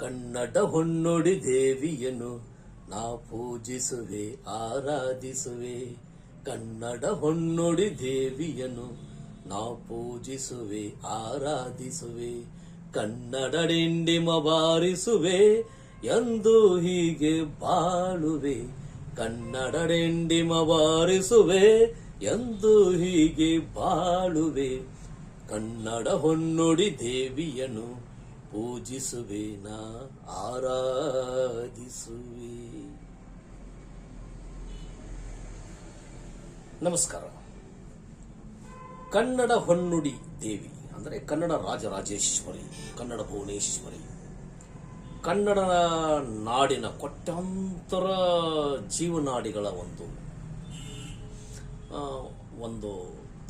ಕನ್ನಡ ಹೊನ್ನುಡಿ ದೇವಿಯನ್ನು ನಾ ಪೂಜಿಸುವೆ ಆರಾಧಿಸುವೆ. ಕನ್ನಡ ಹೊನ್ನುಡಿ ದೇವಿಯನ್ನು ನಾ ಪೂಜಿಸುವೆ ಆರಾಧಿಸುವೆ. ಕನ್ನಡ ಡಿಂಡಿಮ ಬಾರಿಸುವೆ ಎಂದು ಹೀಗೆ ಬಾಳುವೆ. ಕನ್ನಡ ಡಿಂಡಿಮ ಬಾರಿಸುವೆ ಎಂದು ಹೀಗೆ ಬಾಳುವೆ. ಕನ್ನಡ ಹೊನ್ನುಡಿ ದೇವಿಯನ್ನು ಪೂಜಿಸುವೆ ನಾ ಆರಾಧಿಸುವೆ. ನಮಸ್ಕಾರ. ಕನ್ನಡ ಹೊನ್ನುಡಿ ದೇವಿ ಅಂದರೆ ಕನ್ನಡ ರಾಜರಾಜೇಶ್ವರಿ, ಕನ್ನಡ ಭುವನೇಶ್ವರಿ, ಕನ್ನಡ ನಾಡಿನ ಕೋಟ್ಯಾಂತರ ಜೀವನಾಡಿಗಳ ಒಂದು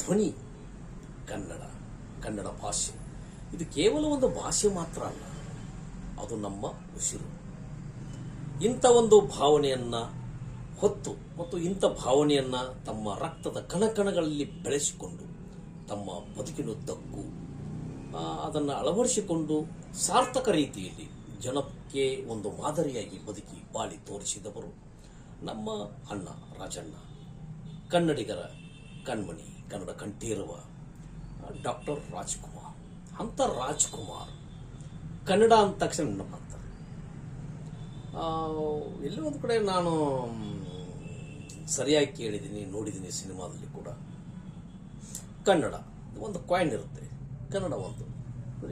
ಧ್ವನಿ ಕನ್ನಡ ಭಾಷೆ. ಇದು ಕೇವಲ ಒಂದು ಭಾಷೆ ಮಾತ್ರ ಅಲ್ಲ, ಅದು ನಮ್ಮ ಉಸಿರು. ಇಂಥ ಒಂದು ಭಾವನೆಯನ್ನ ಹೊತ್ತು ಮತ್ತು ಇಂಥ ಭಾವನೆಯನ್ನ ತಮ್ಮ ರಕ್ತದ ಕಣಕಣಗಳಲ್ಲಿ ಬೆಳೆಸಿಕೊಂಡು ತಮ್ಮ ಬದುಕಿನುದ್ದಕ್ಕೂ ಅದನ್ನು ಅಳವಡಿಸಿಕೊಂಡು ಸಾರ್ಥಕ ರೀತಿಯಲ್ಲಿ ಜನಕ್ಕೆ ಒಂದು ಮಾದರಿಯಾಗಿ ಬದುಕಿ ಬಾಳಿ ತೋರಿಸಿದವರು ನಮ್ಮ ಅಣ್ಣ ರಾಜಣ್ಣ, ಕನ್ನಡಿಗರ ಕಣ್ಮಣಿ, ಕನ್ನಡ ಕಂಠೀರವ ಡಾಕ್ಟರ್ ರಾಜ್ಕುಮಾರ್. ಅಂತ ರಾಜ್ಕುಮಾರ್ ಕನ್ನಡ ಅಂದ ತಕ್ಷಣ ನೆನಪಾಗ್ತಾರೆ. ಎಲ್ಲೋ ಒಂದು ಕಡೆ ನಾನು ಸರಿಯಾಗಿ ಕೇಳಿದ್ದೀನಿ, ನೋಡಿದ್ದೀನಿ ಸಿನಿಮಾದಲ್ಲಿ ಕೂಡ. ಕನ್ನಡ ಒಂದು ಕಾಯಿನ್ ಇರುತ್ತೆ, ಕನ್ನಡ ಒಂದು,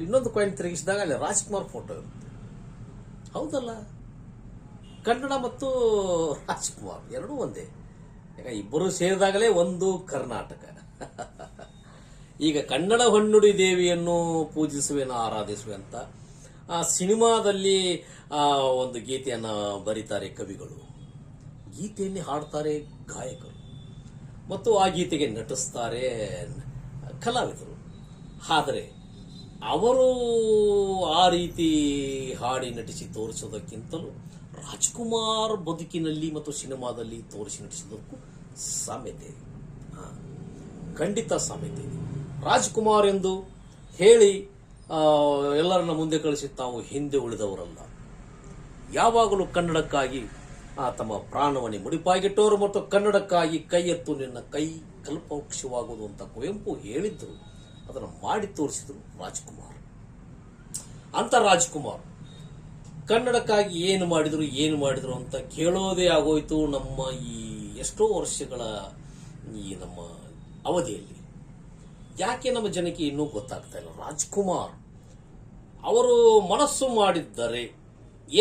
ಇನ್ನೊಂದು ಕಾಯಿನ್ ತಿರುಗಿಸಿದಾಗ ಅಲ್ಲಿ ರಾಜ್ಕುಮಾರ್ ಫೋಟೋ ಇರುತ್ತೆ. ಹೌದಲ್ಲ, ಕನ್ನಡ ಮತ್ತು ರಾಜ್ಕುಮಾರ್ ಎರಡೂ ಒಂದೇ. ಯಾಕೆ ಇಬ್ಬರು ಸೇರಿದಾಗಲೇ ಒಂದು ಕರ್ನಾಟಕ. ಈಗ ಕನ್ನಡ ಹೊನ್ನುಡಿ ದೇವಿಯನ್ನು ಪೂಜಿಸುವೆನ ಆರಾಧಿಸುವೆ ಅಂತ ಆ ಸಿನಿಮಾದಲ್ಲಿ ಒಂದು ಗೀತೆಯನ್ನು ಬರೀತಾರೆ ಕವಿಗಳು, ಗೀತೆಯಲ್ಲಿ ಹಾಡ್ತಾರೆ ಗಾಯಕರು, ಮತ್ತು ಆ ಗೀತೆಗೆ ನಟಿಸ್ತಾರೆ ಕಲಾವಿದರು. ಆದರೆ ಅವರು ಆ ರೀತಿ ಹಾಡಿ ನಟಿಸಿ ತೋರಿಸೋದಕ್ಕಿಂತಲೂ ರಾಜ್ಕುಮಾರ್ ಬದುಕಿನಲ್ಲಿ ಮತ್ತು ಸಿನಿಮಾದಲ್ಲಿ ತೋರಿಸಿ ನಟಿಸೋದಕ್ಕೂ ಸಾಮ್ಯತೆ ಇದೆ, ಖಂಡಿತ ಸಾಮ್ಯತೆ ಇದೆ. ರಾಜ್ಕುಮಾರ್ ಎಂದು ಹೇಳಿ ಎಲ್ಲರನ್ನ ಮುಂದೆ ಕಳಿಸಿ ತಾವು ಹಿಂದೆ ಉಳಿದವರಲ್ಲ. ಯಾವಾಗಲೂ ಕನ್ನಡಕ್ಕಾಗಿ ತಮ್ಮ ಪ್ರಾಣವನ್ನೇ ಮುಡಿಪಾಗಿಟ್ಟವರು ಮತ್ತು ಕನ್ನಡಕ್ಕಾಗಿ ಕೈ ಎತ್ತು ನಿನ್ನ ಕೈ ಕಲ್ಪವೃಕ್ಷವಾಗುವುದು ಅಂತ ಕುವೆಂಪು ಹೇಳಿದ್ರು. ಅದನ್ನು ಮಾಡಿ ತೋರಿಸಿದ್ರು ರಾಜ್ಕುಮಾರ್. ಅಂತ ರಾಜ್ಕುಮಾರ್ ಕನ್ನಡಕ್ಕಾಗಿ ಏನು ಮಾಡಿದ್ರು ಅಂತ ಕೇಳೋದೇ ಆಗೋಯ್ತು ನಮ್ಮ ಈ ಎಷ್ಟೋ ವರ್ಷಗಳ ಈ ನಮ್ಮ ಅವಧಿಯಲ್ಲಿ. ಯಾಕೆ ನಮ್ಮ ಜನಕ್ಕೆ ಇನ್ನೂ ಗೊತ್ತಾಗ್ತಾ ಇಲ್ಲ? ರಾಜ್ಕುಮಾರ್ ಅವರು ಮನಸ್ಸು ಮಾಡಿದ್ದರೆ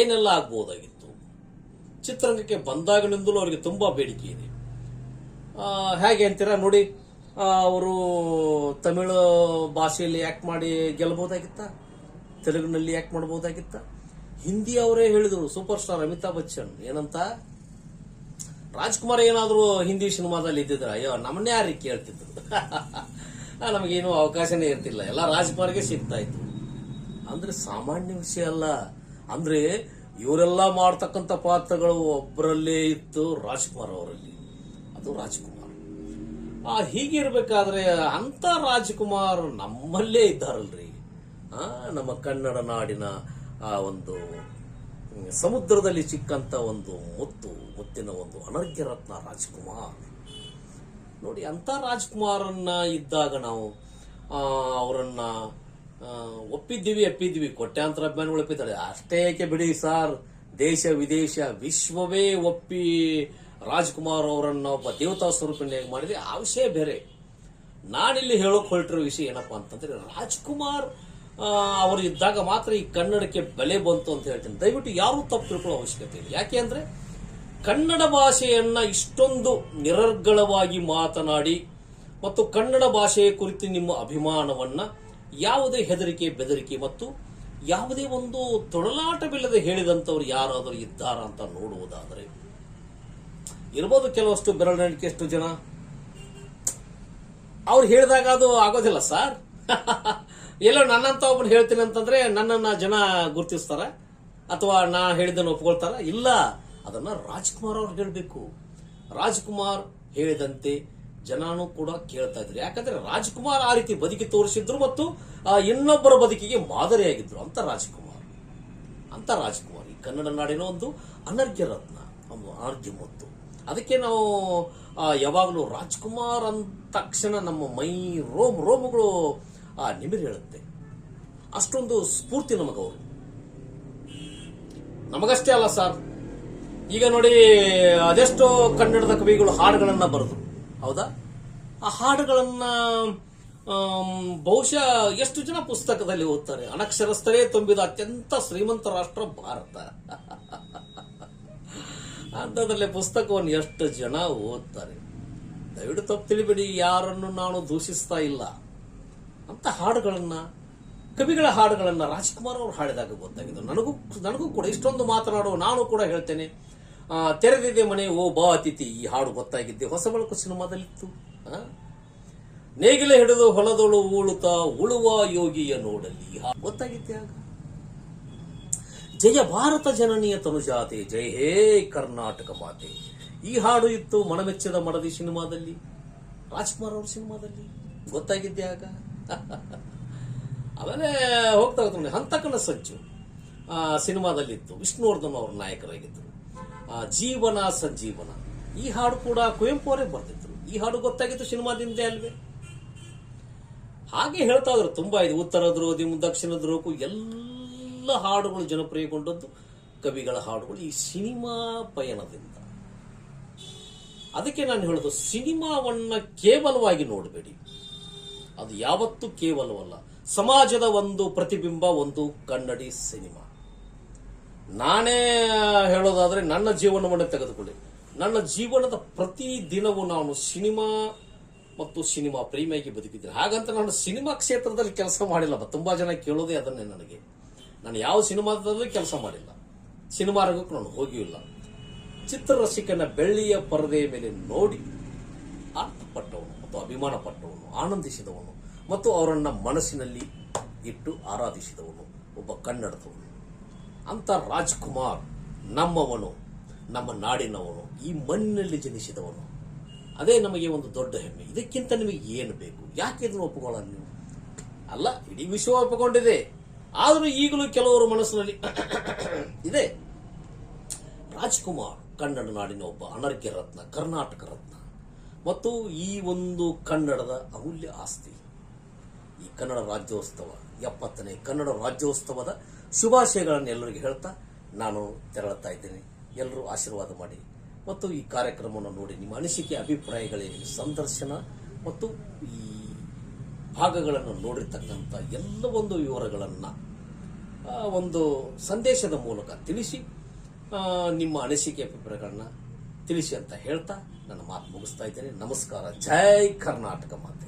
ಏನೆಲ್ಲ ಆಗ್ಬೋದಾಗಿತ್ತು. ಚಿತ್ರರಂಗಕ್ಕೆ ಬಂದಾಗಲಿಂದಲೂ ಅವರಿಗೆ ತುಂಬಾ ಬೇಡಿಕೆ ಇದೆ. ಹೇಗೆ ಅಂತೀರಾ ನೋಡಿ, ಅವರು ತಮಿಳು ಭಾಷೆಯಲ್ಲಿ ಆಕ್ಟ್ ಮಾಡಿ ಗೆಲ್ಲಬಹುದಾಗಿತ್ತ, ತೆಲುಗಿನಲ್ಲಿ ಆಕ್ಟ್ ಮಾಡಬಹುದಾಗಿತ್ತ. ಹಿಂದಿ ಅವರೇ ಹೇಳಿದ್ರು, ಸೂಪರ್ ಸ್ಟಾರ್ ಅಮಿತಾಬ್ ಬಚ್ಚನ್ ಏನಂತ, ರಾಜ್ಕುಮಾರ್ ಏನಾದ್ರು ಹಿಂದಿ ಸಿನಿಮಾದಲ್ಲಿ ಇದ್ದಿದ್ರೆ ಅಯ್ಯೋ ನಮ್ಮನ್ನೇ ಯಾರಿಗೆ ಕೇಳ್ತಿದ್ರು, ನಮಗೇನು ಅವಕಾಶನೇ ಇರ್ತಿಲ್ಲ, ಎಲ್ಲ ರಾಜ್ಕುಮಾರ್ಗೆ ಸಿಗ್ತಾ ಇತ್ತು. ಅಂದ್ರೆ ಸಾಮಾನ್ಯ ವಿಷಯ ಅಲ್ಲ. ಅಂದ್ರೆ ಇವರೆಲ್ಲ ಮಾಡ್ತಕ್ಕಂಥ ಪಾತ್ರಗಳು ಒಬ್ಬರಲ್ಲೇ ಇತ್ತು, ರಾಜ್ಕುಮಾರ್ ಅವರಲ್ಲಿ. ಅದು ರಾಜ್ಕುಮಾರ್. ಹೀಗಿರ್ಬೇಕಾದ್ರೆ ಅಂತ ರಾಜ್ಕುಮಾರ್ ನಮ್ಮಲ್ಲೇ ಇದ್ದಾರಲ್ರಿ. ನಮ್ಮ ಕನ್ನಡ ನಾಡಿನ ಆ ಒಂದು ಸಮುದ್ರದಲ್ಲಿ ಸಿಕ್ಕಂತ ಒಂದು ಮುತ್ತಿನ ಒಂದು ಅನರ್ಘ್ಯ ರತ್ನ ರಾಜ್ಕುಮಾರ್. ನೋಡಿ, ಅಂತ ರಾಜ್ಕುಮಾರನ್ನ ಇದ್ದಾಗ ನಾವು ಅವರನ್ನ ಒಪ್ಪಿದ್ದೀವಿ, ಕೋಟ್ಯಾಂತರ ಅಭಿಮಾನಿಗಳು ಒಪ್ಪಿದ್ದಾರೆ. ಅಷ್ಟೇ ಏಕೆ ಬಿಡಿ ಸಾರ್, ದೇಶ ವಿದೇಶ ವಿಶ್ವವೇ ಒಪ್ಪಿ ರಾಜ್ಕುಮಾರ್ ಅವರನ್ನ ಒಬ್ಬ ದೇವತಾ ಸ್ವರೂಪನಾಗಿ ಮಾಡಿದ್ರೆ ಆ ವಿಷಯ ಬೇರೆ. ನಾನಿಲ್ಲಿ ಹೇಳೋಕೆ ಹೊರಟಿರೋ ವಿಷಯ ಏನಪ್ಪಾ ಅಂತಂದ್ರೆ, ರಾಜ್ಕುಮಾರ್ ಅವರು ಇದ್ದಾಗ ಮಾತ್ರ ಈ ಕನ್ನಡಕ್ಕೆ ಬೆಲೆ ಬಂತು ಅಂತ ಹೇಳ್ತೀನಿ. ದಯವಿಟ್ಟು ಯಾರೂ ತಪ್ಪು ತಿಳ್ಕೊಳ್ಳೋ ಅವಶ್ಯಕತೆ ಇಲ್ಲ. ಯಾಕೆ ಅಂದ್ರೆ ಕನ್ನಡ ಭಾಷೆಯನ್ನ ಇಷ್ಟೊಂದು ನಿರರ್ಗಳವಾಗಿ ಮಾತನಾಡಿ ಮತ್ತು ಕನ್ನಡ ಭಾಷೆಯ ಕುರಿತು ನಿಮ್ಮ ಅಭಿಮಾನವನ್ನ ಯಾವುದೇ ಹೆದರಿಕೆ ಬೆದರಿಕೆ ಮತ್ತು ಯಾವುದೇ ಒಂದು ತೊಳಲಾಟವಿಲ್ಲದೆ ಹೇಳಿದಂಥವ್ರು ಯಾರಾದರೂ ಇದ್ದಾರಾ ಅಂತ ನೋಡುವುದಾದರೆ ಇರ್ಬೋದು. ಕೆಲವಷ್ಟು ಬೆರಳಿಕೆಯಷ್ಟು ಜನ. ಅವ್ರು ಹೇಳಿದಾಗ ಅದು ಆಗೋದಿಲ್ಲ ಸರ್. ಎಲ್ಲೋ ನನ್ನಂತ ಒಬ್ಬನು ಹೇಳ್ತೀನಿ ಅಂತಂದ್ರೆ ನನ್ನನ್ನ ಜನ ಗುರುತಿಸ್ತಾರ ಅಥವಾ ನಾ ಹೇಳಿದ್ದನ್ನು ಒಪ್ಕೊಳ್ತಾರ? ಇಲ್ಲ, ಅದನ್ನ ರಾಜ್ಕುಮಾರ್ ಅವ್ರು ಹೇಳಬೇಕು. ರಾಜ್ಕುಮಾರ್ ಹೇಳಿದಂತೆ ಜನನೂ ಕೂಡ ಕೇಳ್ತಾ ಇದ್ರು. ಯಾಕಂದ್ರೆ ರಾಜ್ಕುಮಾರ್ ಆ ರೀತಿ ಬದುಕಿ ತೋರಿಸಿದ್ರು ಮತ್ತು ಇನ್ನೊಬ್ಬರ ಬದುಕಿಗೆ ಮಾದರಿಯಾಗಿದ್ರು ಅಂತ ರಾಜ್ಕುಮಾರ್. ಅಂತ ಅಂತ ರಾಜ್ಕುಮಾರ್ ಈ ಕನ್ನಡ ನಾಡಿನ ಒಂದು ಅನರ್ಘ್ಯ ರತ್ನ, ಒಂದು ಅನರ್ಘ್ಯ ಮುತ್ತು. ಅದಕ್ಕೆ ನಾವು ಯಾವಾಗಲೂ ರಾಜ್ಕುಮಾರ್ ಅಂದ ತಕ್ಷಣ ನಮ್ಮ ಮೈ ರೋಮಗಳು ನಿಮಿರಿ ಹೇಳುತ್ತೆ. ಅಷ್ಟೊಂದು ಸ್ಫೂರ್ತಿ ನಮಗವರು. ನಮಗಷ್ಟೇ ಅಲ್ಲ ಸರ್, ಈಗ ನೋಡಿ ಅದೆಷ್ಟೋ ಕನ್ನಡದ ಕವಿಗಳು ಹಾಡುಗಳನ್ನ ಬರೆದು, ಹೌದಾ? ಆ ಹಾಡುಗಳನ್ನ ಬಹುಶಃ ಎಷ್ಟು ಜನ ಪುಸ್ತಕದಲ್ಲಿ ಓದ್ತಾರೆ? ಅನಕ್ಷರಸ್ಥರೇ ತುಂಬಿದ ಅತ್ಯಂತ ಶ್ರೀಮಂತ ರಾಷ್ಟ್ರ ಭಾರತ. ಅಂಥದ್ರಲ್ಲಿ ಪುಸ್ತಕವನ್ನು ಎಷ್ಟು ಜನ ಓದ್ತಾರೆ? ದಯವಿಟ್ಟು ತಪ್ಪು ತಿಳಿಬೇಡಿ, ಯಾರನ್ನು ನಾನು ದೂಷಿಸ್ತಾ ಇಲ್ಲ. ಅಂತ ಹಾಡುಗಳನ್ನ, ಕವಿಗಳ ಹಾಡುಗಳನ್ನ ರಾಜ್ಕುಮಾರ್ ಅವರು ಹಾಡಿದಾಗ ಗೊತ್ತಾಗಿದ್ದು ನನಗೂ ಕೂಡ. ಇಷ್ಟೊಂದು ಮಾತನಾಡುವ ನಾನು ಕೂಡ ಹೇಳ್ತೇನೆ, ತೆರೆದಿದೆ ಮನೆ ಓ ಬಾ ಅತಿಥಿ ಈ ಹಾಡು ಗೊತ್ತಾಗಿದ್ದೆ ಹೊಸ ಬೆಳಕು ಸಿನಿಮಾದಲ್ಲಿತ್ತು. ನೇಗಿಲೆ ಹಿಡಿದು ಹೊಲದೊಳು ಉಳುತ್ತಾ ಉಳುವ ಯೋಗಿಯ ನೋಡಲ್ಲಿ ಗೊತ್ತಾಗಿದ್ದೆ ಆಗ. ಜಯ ಭಾರತ ಜನನೀಯ ತನುಜಾತೆ ಜಯ ಹೇ ಕರ್ನಾಟಕ ಮಾತೆ ಈ ಹಾಡು ಇತ್ತು ಮನಮೆಚ್ಚದ ಮಡದಿ ಸಿನಿಮಾದಲ್ಲಿ, ರಾಜ್ಕುಮಾರ್ ಅವ್ರ ಸಿನಿಮಾದಲ್ಲಿ ಗೊತ್ತಾಗಿದ್ದೆ ಆಗ. ಆಮೇಲೆ ಹೋಗ್ತಾ ಹೋಗ್ತಾನೆ ಹಂತಕನ ಸಂಚು ಸಿನಿಮಾದಲ್ಲಿತ್ತು, ವಿಷ್ಣುವರ್ಧನ್ ಅವರು ನಾಯಕರಾಗಿದ್ದರು. ಜೀವನ ಸಂಜೀವನ ಈ ಹಾಡು ಕೂಡ ಕುವೆಂಪು ಅವರೇ ಬರ್ತಿದ್ರು. ಈ ಹಾಡು ಗೊತ್ತಾಗಿತ್ತು ಸಿನಿಮಾದಿಂದೇ ಅಲ್ವೇ? ಹಾಗೆ ಹೇಳ್ತಾ ಇದ್ರು ತುಂಬಾ ಇದೆ. ಉತ್ತರ ಧ್ರುವ, ದಕ್ಷಿಣ ಧ್ರುವಕ್ಕೂ ಎಲ್ಲ ಹಾಡುಗಳು ಜನಪ್ರಿಯಗೊಂಡದ್ದು, ಕವಿಗಳ ಹಾಡುಗಳು ಈ ಸಿನಿಮಾ ಪಯಣದಿಂದ. ಅದಕ್ಕೆ ನಾನು ಹೇಳೋದು, ಸಿನಿಮಾವನ್ನ ಕೇವಲವಾಗಿ ನೋಡಬೇಡಿ, ಅದು ಯಾವತ್ತೂ ಕೇವಲವಲ್ಲ. ಸಮಾಜದ ಒಂದು ಪ್ರತಿಬಿಂಬ, ಒಂದು ಕನ್ನಡಿ ಸಿನಿಮಾ. ನಾನೇ ಹೇಳೋದಾದ್ರೆ ನನ್ನ ಜೀವನವನ್ನು ತೆಗೆದುಕೊಳ್ಳಿ. ನನ್ನ ಜೀವನದ ಪ್ರತಿ ದಿನವೂ ನಾನು ಸಿನಿಮಾ ಮತ್ತು ಸಿನಿಮಾ ಪ್ರೇಮಿಯಾಗಿ ಬದುಕಿದ್ದೀನಿ. ಹಾಗಂತ ನಾನು ಸಿನಿಮಾ ಕ್ಷೇತ್ರದಲ್ಲಿ ಕೆಲಸ ಮಾಡಿಲ್ಲ. ತುಂಬಾ ಜನ ಕೇಳೋದೇ ಅದನ್ನೇ ನನಗೆ. ನಾನು ಯಾವ ಸಿನಿಮಾದಲ್ಲೂ ಕೆಲಸ ಮಾಡಿಲ್ಲ, ಸಿನಿಮಾ ರಂಗಕ್ಕೂ ನಾನು ಹೋಗಿಯೂ ಇಲ್ಲ. ಚಿತ್ರರಸಿಕನ ಬೆಳ್ಳಿಯ ಪರದೆಯ ಮೇಲೆ ನೋಡಿ ಅರ್ಥಪಟ್ಟವನು ಮತ್ತು ಅಭಿಮಾನ ಪಟ್ಟವನು, ಆನಂದಿಸಿದವನು ಮತ್ತು ಅವರನ್ನ ಮನಸ್ಸಿನಲ್ಲಿ ಇಟ್ಟು ಆರಾಧಿಸಿದವನು ಒಬ್ಬ ಕನ್ನಡದವನು. ಅಂತ ರಾಜ್ಕುಮಾರ್ ನಮ್ಮವನು, ನಮ್ಮ ನಾಡಿನವನು, ಈ ಮಣ್ಣಿನಲ್ಲಿ ಜನಿಸಿದವನು. ಅದೇ ನಮಗೆ ಒಂದು ದೊಡ್ಡ ಹೆಮ್ಮೆ. ಇದಕ್ಕಿಂತ ನಿಮಗೆ ಏನು ಬೇಕು? ಯಾಕೆ ಇದನ್ನು ಒಪ್ಪಿಕೊಳ್ಳಲ್ಲ ನೀವು? ಅಲ್ಲ, ಇಡೀ ವಿಶ್ವ ಒಪ್ಪಿಕೊಂಡಿದೆ. ಆದರೂ ಈಗಲೂ ಕೆಲವರು ಮನಸ್ಸಿನಲ್ಲಿ ಇದೆ. ರಾಜ್ಕುಮಾರ್ ಕನ್ನಡ ನಾಡಿನ ಒಬ್ಬ ಅನರ್ಘ್ಯ ರತ್ನ, ಕರ್ನಾಟಕ ರತ್ನ ಮತ್ತು ಈ ಒಂದು ಕನ್ನಡದ ಅಮೂಲ್ಯ ಆಸ್ತಿ. ಈ ಕನ್ನಡ ರಾಜ್ಯೋತ್ಸವ 70ನೇ ಕನ್ನಡ ರಾಜ್ಯೋತ್ಸವದ ಶುಭಾಶಯಗಳನ್ನು ಎಲ್ಲರಿಗೂ ಹೇಳ್ತಾ ನಾನು ತೆರಳುತ್ತಾ ಇದ್ದೇನೆ. ಎಲ್ಲರೂ ಆಶೀರ್ವಾದ ಮಾಡಿ ಮತ್ತು ಈ ಕಾರ್ಯಕ್ರಮವನ್ನು ನೋಡಿ ನಿಮ್ಮ ಅನಿಸಿಕೆ ಅಭಿಪ್ರಾಯಗಳೇನು, ಸಂದರ್ಶನ ಮತ್ತು ಈ ಭಾಗಗಳನ್ನು ನೋಡಿರ್ತಕ್ಕಂಥ ಎಲ್ಲ ಒಂದು ವಿವರಗಳನ್ನು ಒಂದು ಸಂದೇಶದ ಮೂಲಕ ತಿಳಿಸಿ, ನಿಮ್ಮ ಅನಿಸಿಕೆ ಅಭಿಪ್ರಾಯಗಳನ್ನ ತಿಳಿಸಿ ಅಂತ ಹೇಳ್ತಾ ನನ್ನ ಮಾತು ಮುಗಿಸ್ತಾ ಇದ್ದೇನೆ. ನಮಸ್ಕಾರ. ಜೈ ಕರ್ನಾಟಕ ಮಾತೆ.